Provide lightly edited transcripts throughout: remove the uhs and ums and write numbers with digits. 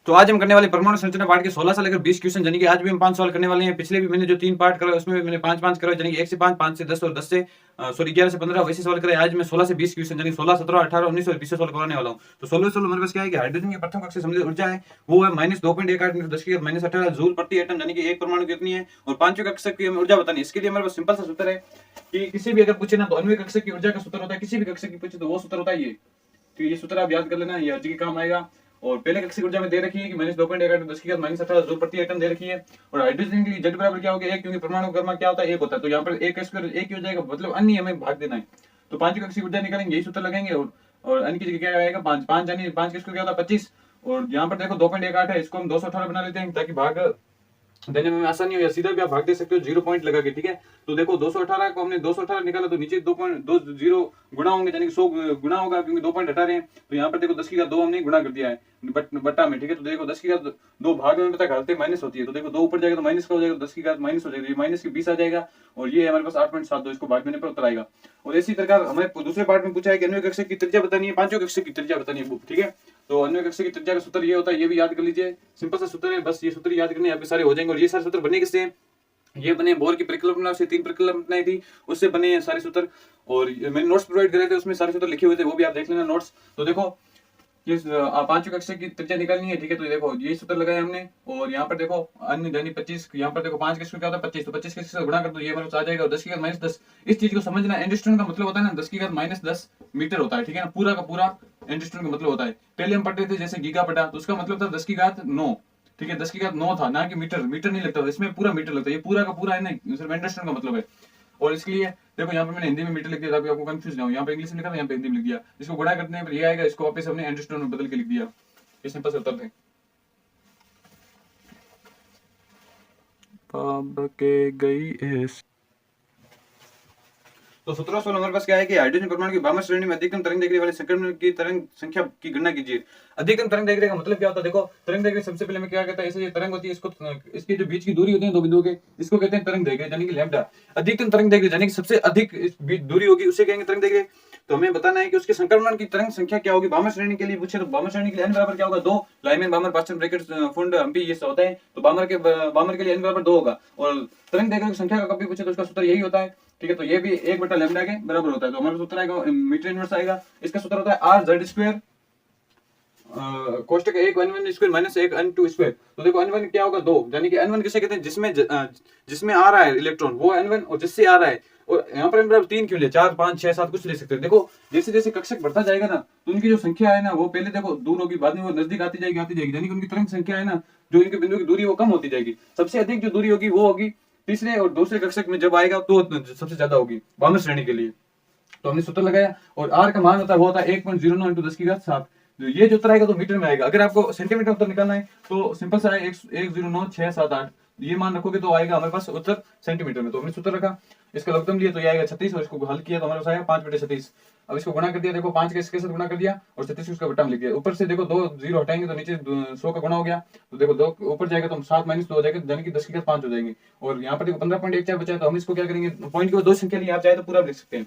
तो आज हम करने वाले परमाणु संरचना पार्ट के 16 से लेकर 20 क्वेश्चन, यानी कि आज भी हम 5 सवाल करने वाले हैं। पिछले भी मैंने जो 3 पार्ट कराए उसमें मैंने 5-5 कराए, यानी कि 1 से 5, 5 से 10 और 10 से 11 से 15 वैसे सवाल कराए। आज मैं 16 से 20 क्वेश्चन, यानी 16, 17, 18, 19 और 20 सवाल कराने वाला हूं। तो 16 सवाल हमारे पास क्या है कि हाइड्रोजन की प्रथम कक्षा संबंधित ऊर्जा है वो है -2.18 जूल प्रति एटम, यानी कि एक परमाणु कितनी है। और पांचवें कक्षा की हमें ऊर्जा बतानी है। इसके लिए हमारे पास सिंपल सा सूत्र है कि किसी भी अगर पूछे ना तो अन्वय कक्षा की ऊर्जा का सूत्र होता है, किसी भी कक्षा की पूछे तो वो सूत्र होता है ये। तो ये सूत्र आप याद कर लेना, ये हर जगह काम आएगा। और पहले कक्षा की ऊर्जा में दे रखी है कि -2.18 जूल प्रति एटम दे रखी है। और हाइड्रोजन के लिए Z बराबर क्या हो गया, एक, क्योंकि परमाणु क्रमांक क्या होता है, एक होता है। तो यहाँ पर एक स्क्वायर एक ही हो जाएगा, मतलब अन्य हमें भाग देना है। तो पांचवी कक्षा की ऊर्जा निकालेंगे, यही सूत्र लगाएंगे। और अन्य की जगह क्या आएगा, 5 5, यानी 5 का स्क्वायर क्या होता है 25। और यहाँ पर देखो 2.18 है, इसको हम 218 बना लेते हैं ताकि भाग देने में आसानी हो, या सीधा भी आप भाग दे सकते हो 0 पॉइंट लगा के, ठीक है। तो देखो 218 को हमने 218 निकाला तो नीचे 2.20 गुणा होंगे, यानी कि 100 गुणा होगा, क्योंकि 2 पॉइंट हटा रहे हैं। तो यहाँ पर देखो 10 की घात 2 हमने गुणा कर दिया है बट्टा में, ठीक है। तो देखो 10 की घात 2 भाग में पता घाते माइनस होती है, तो देखो 2 ऊपर जाएगा तो माइनस का हो जाएगा, 10 की घात माइनस हो जाएगा, ये माइनस की 20 आ जाएगा। और ये हमारे पास 8.72, इसको भाग देने पर उत्तर आएगा। और इसी प्रकार हमें दूसरे पार्ट में पूछा है कि अन्य कक्षा की त्रिज्या बतानी है, पांचों कक्षा की त्रिज्या बतानी है, ठीक है। तो अन्य कक्षा की त्रिज्या का सूत्र ये होता है, ये भी याद कर लीजिए, सिंपल सा सूत्र है, बस ये सूत्र याद करने आपके सारे हो जाएंगे। और ये सारे सूत्र बने किससे, ये बने बोर की परिकल्पना से, 3 परिकल्पनाएं थी उससे बने हैं सारे सूत्र। और मैंने नोट्स प्रोवाइड करे थे, उसमें सारे सूत्र लिखे हुए थे, वो भी आप देख लेना नोट्स। तो देखो ये पांचवी कक्षा की त्रिज्या निकालनी है, ठीक है। तो देखो ये सूत्र लगाया हमने। और यहाँ पर देखो अन्य यानी 25, यहाँ पर देखो 5 का स्क्वायर क्या होता है 25, तो 25 के साथ गुणा कर दो, ये हमारे पास आ जाएगा। और 10 की घात -10, इस चीज को समझना, एंगस्ट्रॉम का मतलब होता है ना 10 की घात -10 मीटर होता है, ठीक है ना। पूरा का पूरा एंगस्ट्रॉम का मतलब होता है। पहले हम पढ़ते थे जैसे गीगा पटा, तो उसका मतलब था 10 की घात 9, ठीक है। 10 की घात 9 था, ना कि मीटर, मीटर नहीं लगता था इसमें, पूरा मीटर लगता है। ये पूरा का पूरा है ना, सिर्फ एंगस्ट्रॉम का मतलब है। और इसके लिए देखो यहाँ पे मैंने हिंदी में मीटर लिख दिया ताकि आपको कंफ्यूज ना हो, यहाँ पे इंग्लिश में लिखा था, यहाँ पे हिंदी में लिख दिया। इसको गुणा करने पर ये आएगा, इसको वापस हमने एंगस्ट्रॉम में बदल के लिख दिया। ये सिंपल से उत्तर दें। पाप के गई ऐस। तो 17 सवाल हमारे पास क्या है कि हाइड्रोजन परमाणु की वामन श्रेणी में अधिकतम तरंग दैर्घ्य वाले संक्रमण की तरंग संख्या की गणना कीजिए। अधिकतम तरंग दैर्घ्य का मतलब क्या होता है, देखो तरंग दैर्घ्य सबसे पहले मैं क्या कहता है, ऐसे ये तरंग होती है, इसको इसके जो बीच की दूरी होती है दो बिंदुओं के, इसको कहते हैं तरंग दैर्घ्य, यानी कि लैम्डा। अधिकतम तरंग दैर्घ्य यानी कि सबसे अधिक इस बीच दूरी होगी उसे कहेंगे तरंग दैर्घ्य। तो हमें बताना है कि उसके संक्रमण की तरंग संख्या क्या होगी। वामन श्रेणी के लिए पूछे तो वामन श्रेणी के लिए n बराबर क्या होगा 2, लाइमैन बामर पास्चन ब्रैकेट फुंड हम्पी ये होता है। तो वामन के लिए n बराबर 2 होगा। और तरंग दैर्घ्य की संख्या का कभी पूछे तो उसका सूत्र यही होता है, ठीक है। तो ये भी 1/लैम्डा के बराबर होता है। तो हमारा सूत्र आएगा मीटर इनवर्स आएगा। इसका सूत्र होता है r z स्क्वायर कोष्टक 1 n1 square minus 1 n2 square. तो देखो n1 क्या होगा 2, यानी कि n1 किसे कहते हैं, जिसमें आ रहा है इलेक्ट्रॉन वो n1, और जिससे आ रहा है। और यहाँ पर n बराबर 3 क्यों ले, 4 5 6 7 कुछ ले सकते हैं। देखो जैसे जैसे कक्षक बढ़ता जाएगा ना, तो उनकी जो संख्या है ना वो पहले देखो दूर होगी, बाद में वो नजदीक आती जाएगी, यानी कि उनकी तरंग संख्या है ना, जो इनके बिंदु की दूरी वो कम होती जाएगी। सबसे अधिक जो दूरी होगी वो होगी तीसरे और दूसरे कक्षक में जब आएगा तो सबसे ज्यादा होगी वामन श्रेणी के लिए। तो हमने सूत्र लगाया। और r का मान होता है वो होता है 1.09 × 10 की घात 7। ये जो उत्तर आएगा तो मीटर में आएगा। अगर आपको सेंटीमीटर उत्तर निकालना है तो सिंपल सा है 109678, ये मान रखोगे तो आएगा हमारे पास उत्तर सेंटीमीटर में। तो हमने सूत्र रखा, इसका लघुत्तम लिया तो ये आएगा 36, और इसको हल किया तो हमारे पास आएगा 5/36। अब इसको गुणा कर दिया, देखो 5 के इसके साथ गुणा कर दिया और 36 उसका बट्टा में लिख दिया। ऊपर से देखो 2 0 हटाएंगे तो नीचे 100 का गुणा हो गया। तो देखो 2 ऊपर जाएगा तो 7 - 2 हो जाएगा, यानी कि 10 की घात 5 हो जाएंगे। और यहाँ पर देखो 15.14 बचा है, तो हम इसको क्या करेंगे, पॉइंट की दो संख्या लिए आप चाहे तो पूरा लिख सकते हैं।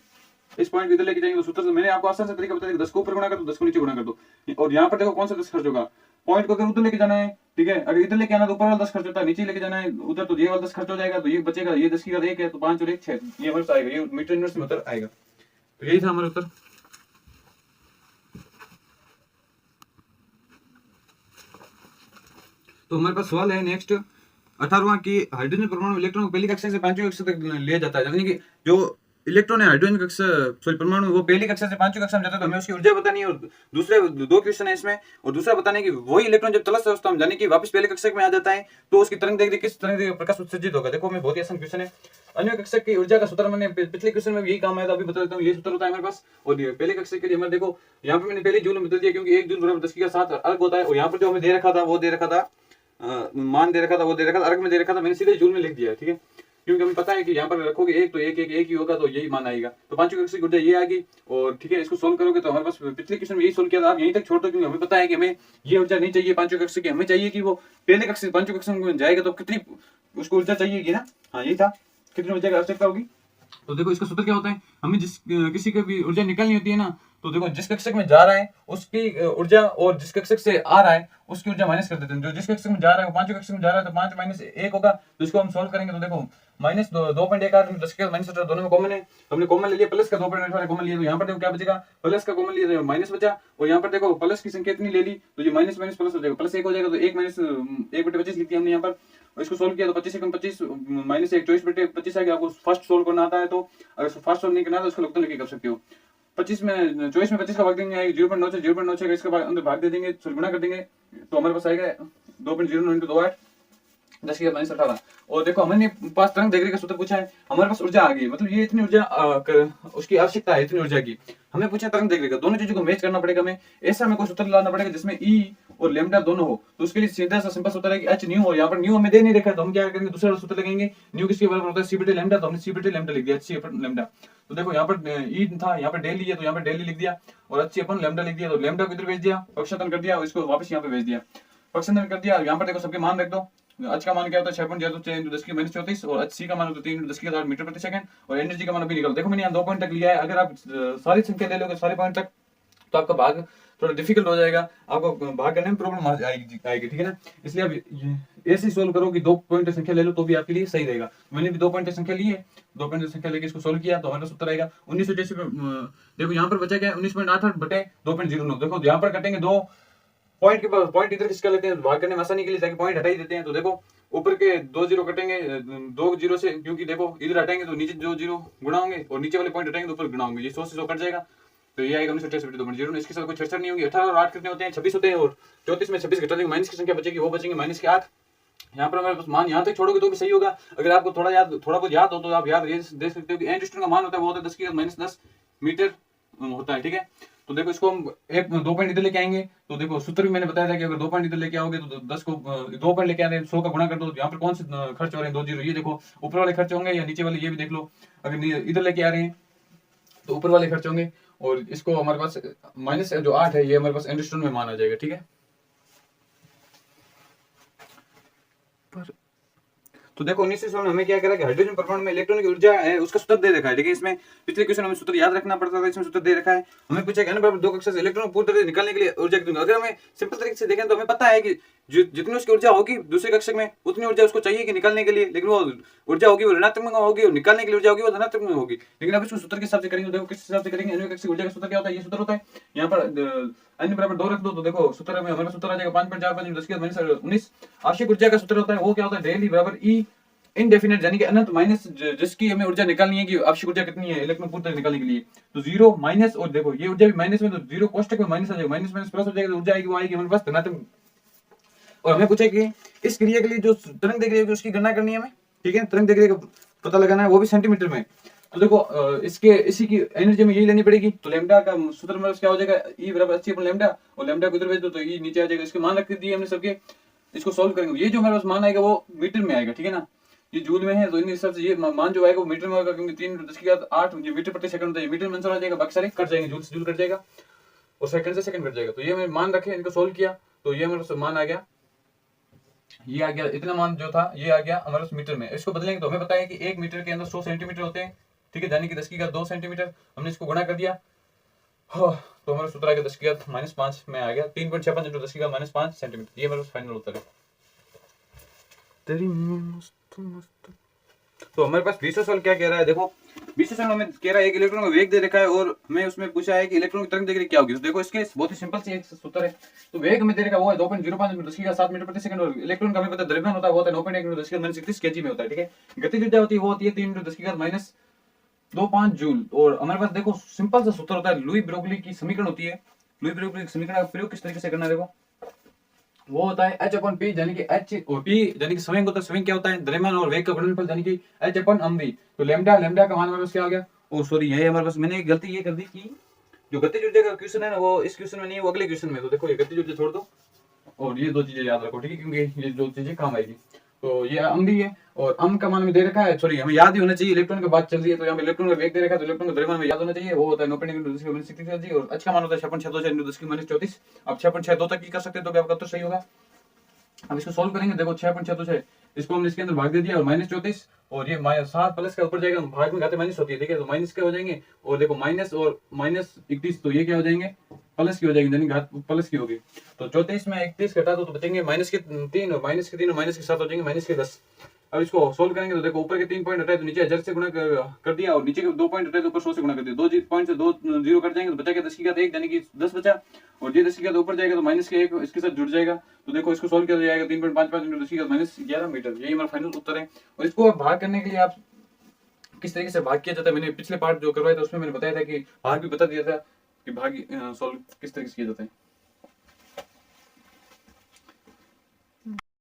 इस पॉइंट को इधर लेके जाएंगे तो सूत्र से मैंने आपको आसान सा तरीका बता दिया, 10 को ऊपर गुणा कर दो, 10 को नीचे गुणा कर दो। और यहाँ पर देखो कौन सा 10 खर्च होगा, पॉइंट को अगर उधर लेके जाना है, ठीक है, अगर इधर लेके आना तो ऊपर वाला 10 खर्च होता है, नीचे लेके जाना है उधर तो ये वाला 10 खर्च हो जाएगा। तो ये बचेगा, ये 10 की घात 1 है तो 5 और 1 6, ये हमारे पास आएगा, ये मीटर इनवर्स में उत्तर आएगा। तो यही था हमारा उत्तर। तो हमारे पास सवाल है नेक्स्ट 18वां की हाइड्रोजन परमाणु इलेक्ट्रॉन को पहली कक्षा से पांचवी कक्षा तक लिया जाता है, यानी कि जो इलेक्ट्रॉन है हाइड्रोजन कक्षा सॉरी परमाणु वो पहली कक्षा से पांचवी कक्षा में जाता है, तो हमें उसकी ऊर्जा बतानी है। और दूसरे 2 क्वेश्चन है इसमें, और दूसरा बताना है कि वही इलेक्ट्रॉन जब तलस्थ अवस्था में यानी कि वापस पहले कक्षा में आ जाता है तो उसकी तरंग दैर्घ्य किस तरंग दैर्घ्य प्रकाश उत्सर्जित होगा। देखो हमें बहुत ही आसान क्वेश्चन है। अन्य कक्षा की ऊर्जा का सूत्र मैंने पिछले क्वेश्चन में भी यही काम आया था, अभी बता देता हूँ। ये सूत्र होता है हमारे पास। और पहले कक्षा के लिए हमारे देखो यहाँ पे मैंने पहले जूल में बदल दिया, क्योंकि 1 जूल बराबर 10 की घात 7 अर्ग होता है। और यहाँ पर जो हमें दे रखा था वो दे रखा था मान दे रखा था, वो दे रखा था अर्ग में दे रखा था, मैंने सीधे जूल में लिख दिया है, ठीक है। क्योंकि हमें पता है कि यहाँ पर रखोगे 1 तो 1 1 1 ही होगा, तो यही मान आएगा। तो पांचवी कक्षा की ऊर्जा ये आ गई। और ठीक है, इसको सोल्व करोगे तो हमारे पास पिछले क्वेश्चन में यही सोल्व किया था, आप यहीं तक छोड़ दो, क्योंकि हमें पता है कि हमें ये ऊर्जा नहीं चाहिए पांचवी कक्षा की, हमें चाहिए कि वो पहले कक्षा पांचवी कक्षा में जाएगा तो कितनी उसको ऊर्जा चाहिएगी ना। हाँ यही था, कितनी ऊर्जा की आवश्यकता होगी। तो देखो इसका सूत्र क्या होता है, हमें जिस किसी का भी ऊर्जा निकालनी होती है ना, तो देखो जिस कक्षक में जा रहा है उसकी ऊर्जा और जिस कक्षक से आ रहा है उसकी ऊर्जा माइनस कर देते हैं। जो जिस कक्षक में जा रहा है वो पांचवें कक्षक में जा रहा है तो 5 माइनस 1 होगा, तो इसको हम सॉल्व करेंगे तो देखो माइनस 2.18 10 के माइनस 18 दोनों में कॉमन है, तो हमने कॉमन ले लिया, प्लस का 2.18 कॉमन लिया, तो यहाँ पर देखो क्या बचेगा, प्लस का कॉमन लिया तो माइनस बचा, और यहाँ पर देखो प्लस की संख्या इतनी ले ली तो ये माइनस माइनस प्लस हो जाएगा, प्लस 1 हो जाएगा, तो 1 माइनस 1/25 लिख दिया हमने यहाँ पर, और इसको सोल्व किया तो 25 से कम 25 माइनस 1 24/25 आएगा। आपको फर्स्ट सोल्व करना आता है तो, अगर फर्स्ट सोल्व नहीं करना है तो उसको लगता लेके कर सकते हो। 25 में 24 में 25 का भाग देंगे 0.9 से 0.9 इसके बाद अंदर भाग दे देंगे, गुणा कर देंगे तो हमारे पास आएगा 2.09 × 2 8 10 की माइनस 18। और देखो हमने पास तरंग दैर्घ्य का सूत्र पूछा है, हमारे पास ऊर्जा आ गई, मतलब ये इतनी ऊर्जा उसकी आवश्यकता है इतनी ऊर्जा की, हमें पूछा तरंग दैर्घ्य का, दोनों चीजों को मैच करना पड़ेगा, हमें ऐसा हमें कोई सूत्र लाना पड़ेगा जिसमें ई और लैम्डा दोनों हो, तो उसके लिए सीधा सा सिंपल सूत्र है कि एच न्यू, और यहाँ पर न्यू हमें दे नहीं रखा है तो हम क्या करेंगे दूसरा सूत्र लगाएंगे, न्यू किसके बराबर होता है c/λ, तो हमने c/λ लिख दिया h/λ। तो देखो यहाँ पर ई था, यहाँ पर डेली है तो यहाँ पर डेली लिख दिया, और h/λ लिख दिया, तो लैम्डा को इधर भेज दिया, पक्षांतर कर दिया और इसको वापस यहाँ पे भेज दिया, पक्षांतर कर दिया। यहाँ पर देखो सबके मान रख दो, h का मान क्या होता है 6.06 × 10 की माइनस 34, और h c का मान होता है 3 × 10 की 8 मीटर प्रति सेकंड, और एनर्जी का मान अभी निकालो। देखो मैंने यहाँ 2 पॉइंट तक लिया है, अगर आप सारी संख्या ले लोगे सारे पॉइंट तक तो आपका भाग थोड़ा डिफिकल्ट हो जाएगा, आपको भाग करने में प्रॉब्लम आएगी, ठीक है ना, इसलिए आप ऐसे सोल्व करो कि 2 पॉइंट संख्या ले लो तो भी आपके लिए सही रहेगा। मैंने भी 2 पॉइंट संख्या ली है, 2 पॉइंट संख्या लेके इसको सोल्व किया तो हमारा सूत्र आएगा 1980। देखो यहाँ पर बचा क्या 19.88 बटे 2.09, देखो यहाँ पर कटेंगे 2 पॉइंट के पास, पॉइंट इधर किसका लेते हैं भाग करने में आसानी के लिए ताकि पॉइंट हटा ही देते हैं, तो देखो ऊपर के 2 जीरो कटेंगे 2 जीरो से, क्योंकि देखो इधर हटाएंगे तो नीचे 2 जीरो गुणा होंगे और नीचे वाले पॉइंट हटाएंगे तो ऊपर गुणा होंगे, ये 100 से 100 कट जाएगा, तो ये आएगा 1988/2.0। इसके साथ कोई छेड़छाड़ नहीं होगी। 18 और 8 कितने होते हैं 26 होते हैं, और 34 में 26 घटा देंगे माइनस की संख्या बचेगी वो बचेंगे माइनस के 8। यहाँ पर हमारे पास मान यहाँ तक छोड़ोगे तो भी सही होगा, अगर आपको थोड़ा बहुत याद हो तो आप याद दे सकते हो कि एंड का मान होता है वो होता है 10 की माइनस 10 मीटर होता है, ठीक है। तो देखो इसको हम 2 पॉइंट इधर लेके आएंगे, तो देखो सूत्र भी मैंने बताया था कि अगर 2 पॉइंट इधर लेके आओगे तो 10 को 2 पॉइंट लेके आ रहे हैं 100 का गुणा कर दो, यहाँ पर कौन से खर्च हो रहे हैं 2 जीरो, ये देखो ऊपर वाले खर्च होंगे या नीचे वाले ये भी देख लो, अगर इधर लेके आ रहे हैं तो ऊपर वाले खर्च होंगे, और इसको हमारे पास माइनस जो 8 है ये हमारे पास एंडस्टोन में मान आ जाएगा, ठीक है। तो देखो 1900 में हमें क्या करा कि हाइड्रोजन परमाणु में इलेक्ट्रॉन की ऊर्जा है उसका सूत्र दे रखा है, ठीक है। इसमें पिछले क्वेश्चन हमें सूत्र याद रखना पड़ता था, इसमें सूत्र दे रखा है, हमें पूछा n बराबर 2 कक्षा से इलेक्ट्रॉन पूरी तरह से निकालने के लिए ऊर्जा कितनी, अगर हमें सिंपल तरीके से देखें तो हमें पता है कि जितनी उसकी ऊर्जा होगी दूसरे कक्षक में उतनी ऊर्जा उसको चाहिए कि निकालने के लिए, लेकिन वो ऊर्जा होगी वो ऋणात्मक में होगी और निकालने के लिए ऊर्जा होगी वो धनात्मक में होगी, लेकिन अब इसको सूत्र के हिसाब से करेंगे, देखो किस हिसाब से करेंगे, अन्य कक्षक ऊर्जा का सूत्र क्या होता है, ये सूत्र होता है, यहाँ पर n बराबर 2 रख दो तो देखो सूत्र में हमारा सूत्र आ जाएगा 5.45 × 10 की माइनस 19। आवश्यक ऊर्जा का सूत्र होता है वो क्या होता है डेली बराबर ई इनडेफिनेट यानी कि अनंत माइनस जिसकी हमें ऊर्जा निकालनी है कि आवश्यक ऊर्जा कितनी है इलेक्ट्रॉन पूरी तरह निकालने के लिए, तो 0 माइनस, और देखो ये ऊर्जा भी माइनस में तो 0 कोष्टक में माइनस आ जाएगा, माइनस माइनस प्लस हो जाएगा तो ऊर्जा आएगी वो आएगी हमारे पास धनात्मक। और हमें पूछा कि इस क्रिया के लिए जो तरंग दैर्घ्य है उसकी गणना करनी है हमें, ठीक है, तरंग दैर्घ्य का पता लगाना है वो भी सेंटीमीटर में, तो देखो इसके इसी की एनर्जी में यही लेनी पड़ेगी, तो लैम्डा का सूत्र में क्या हो जाएगा E बराबर h/λ, और लैम्डा को इधर भेज दो तो E नीचे आ जाएगा, इसके मान रख दिए हमने सबके, इसको सॉल्व करेंगे, ये जो हमारे पास मान आएगा वो मीटर में आएगा, ठीक है ना, ये जूल में है तो इन हिसाब से ये मान जो आएगा वो मीटर में होगा, क्योंकि 3 × 10 की 8 ये मीटर प्रति सेकंड होता है, मीटर में आंसर आ जाएगा, बाकी सारे कट जाएंगे, जूल से जूल कट जाएगा और सेकंड से सेकंड कट जाएगा, तो ये मैंने मान रखे, इनको सोल्व किया तो ये हमारे मान आ गया, ये आ गया, इतना मान जो था ये आ गया हमारे मीटर में। इसको बदलेंगे तो हमें पता है कि 1 मीटर के अंदर 100 सेंटीमीटर होते हैं, ठीक है, यानी कि 10 की 2 सेंटीमीटर, हमने इसको गुणा कर दिया तो हमारा सूत्र आ गया 10 की 5 में आ गया 3.56 × 10 की 5 सेंटीमीटर, ये हमारा फाइनल उत्तर है। तेरी मस्त मस्त। तो हमारे पास 20 सवाल क्या कह रहा है, देखो 20 सवाल हमें कह रहा है एक इलेक्ट्रॉन का वेग दे रखा है और हमें उसमें पूछा है कि इलेक्ट्रॉन की तरंग दैर्घ्य क्या होगी, तो देखो इसके बहुत ही सिंपल सी एक सूत्र है, तो वेग हमें दे रखा है वो है 2.05 × 10 की 7 मीटर प्रति सेकंड, और इलेक्ट्रॉन का हमें पता है द्रव्यमान होता है वो होता है 9.1 × 10 की 36 केजी में होता है, ठीक है। गतिज ऊर्जा होती है वो होती है 3 × 10 की -25 जूल, और हमारे पास देखो सिंपल सा सूत्र होता है लुई ब्रोगली की समीकरण होती है, लुई ब्रोगली की समीकरण का प्रयोग किस तरीके से करना है, देखो वो होता है h/p यानी कि h और p यानी कि संवेग होता है, संवेग क्या होता है द्रव्यमान और वेग का गुणनफल यानी कि h/mv, तो लैम्डा का मान हमारे पास क्या हो गया, ओ सॉरी ये हमारे पास मैंने गलती ये कर दी कि जो गतिज ऊर्जा का क्वेश्चन है ना वो इस क्वेश्चन में नहीं है, वो अगले क्वेश्चन में, तो देखो ये गतिज ऊर्जा छोड़ दो और ये 2 चीजें याद रखो, ठीक है, क्योंकि ये 2 चीजें काम आएगी, तो ये भी है और का मान में दे रखा है, सॉरी हमें याद ही होना चाहिए, इलेक्ट्रॉन की बात चल रही है तो यहाँ पे इलेक्ट्रॉन का वेग दे रखा है तो इलेक्ट्रॉन का द्रव्यमान में याद होना चाहिए, वो होता है 9.1 × 10 की -36 और h का मान होता है 6.62 × 10 की -34, आप 6.62 तक ही कर सकते हैं तो भी आपका उत्तर सही होगा। अब इसको सोल्व करेंगे, देखो 6.62 इसको हमने इसके अंदर भाग दे दिया और -34 और ये 7 प्लस का ऊपर जाएगा, भाग में घाते माइनस होती है, ठीक है, तो माइनस क्या हो जाएंगे, और देखो माइनस और -31 तो ये क्या हो जाएंगे, प्लस की हो जाएगी, यानी घात प्लस की होगी। तो 34 में 31 घटा दो तो बचेंगे माइनस के 3 और माइनस के 3 और माइनस के 7 हो जाएंगे -10। अब इसको सोल्व करेंगे तो देखो ऊपर के 3 पॉइंट हटाए तो नीचे 1000 से गुणा कर दिया और नीचे के 2 पॉइंट हटाए तो ऊपर 100 से गुणा कर दिया, 2 पॉइंट से 2 जीरो कट जाएंगे तो बचा क्या 10 की घात 1 यानी कि 10 बचा, और ये 10 की घात ऊपर जाएगा तो माइनस के 1 इसके साथ जुड़ जाएगा। तो देखो इसको सोल्व किया जाएगा 3.55 × 10 की घात -11 मीटर, यही हमारा फाइनल उत्तर है। और इसको अब भाग करने के लिए आप किस तरीके से भाग किया जाता है, मैंने पिछले पार्ट जो करवाया था उसमें मैंने बताया था कि भाग भी बता दिया था कि भाग सोल्व किस तरीके से किया जाता है।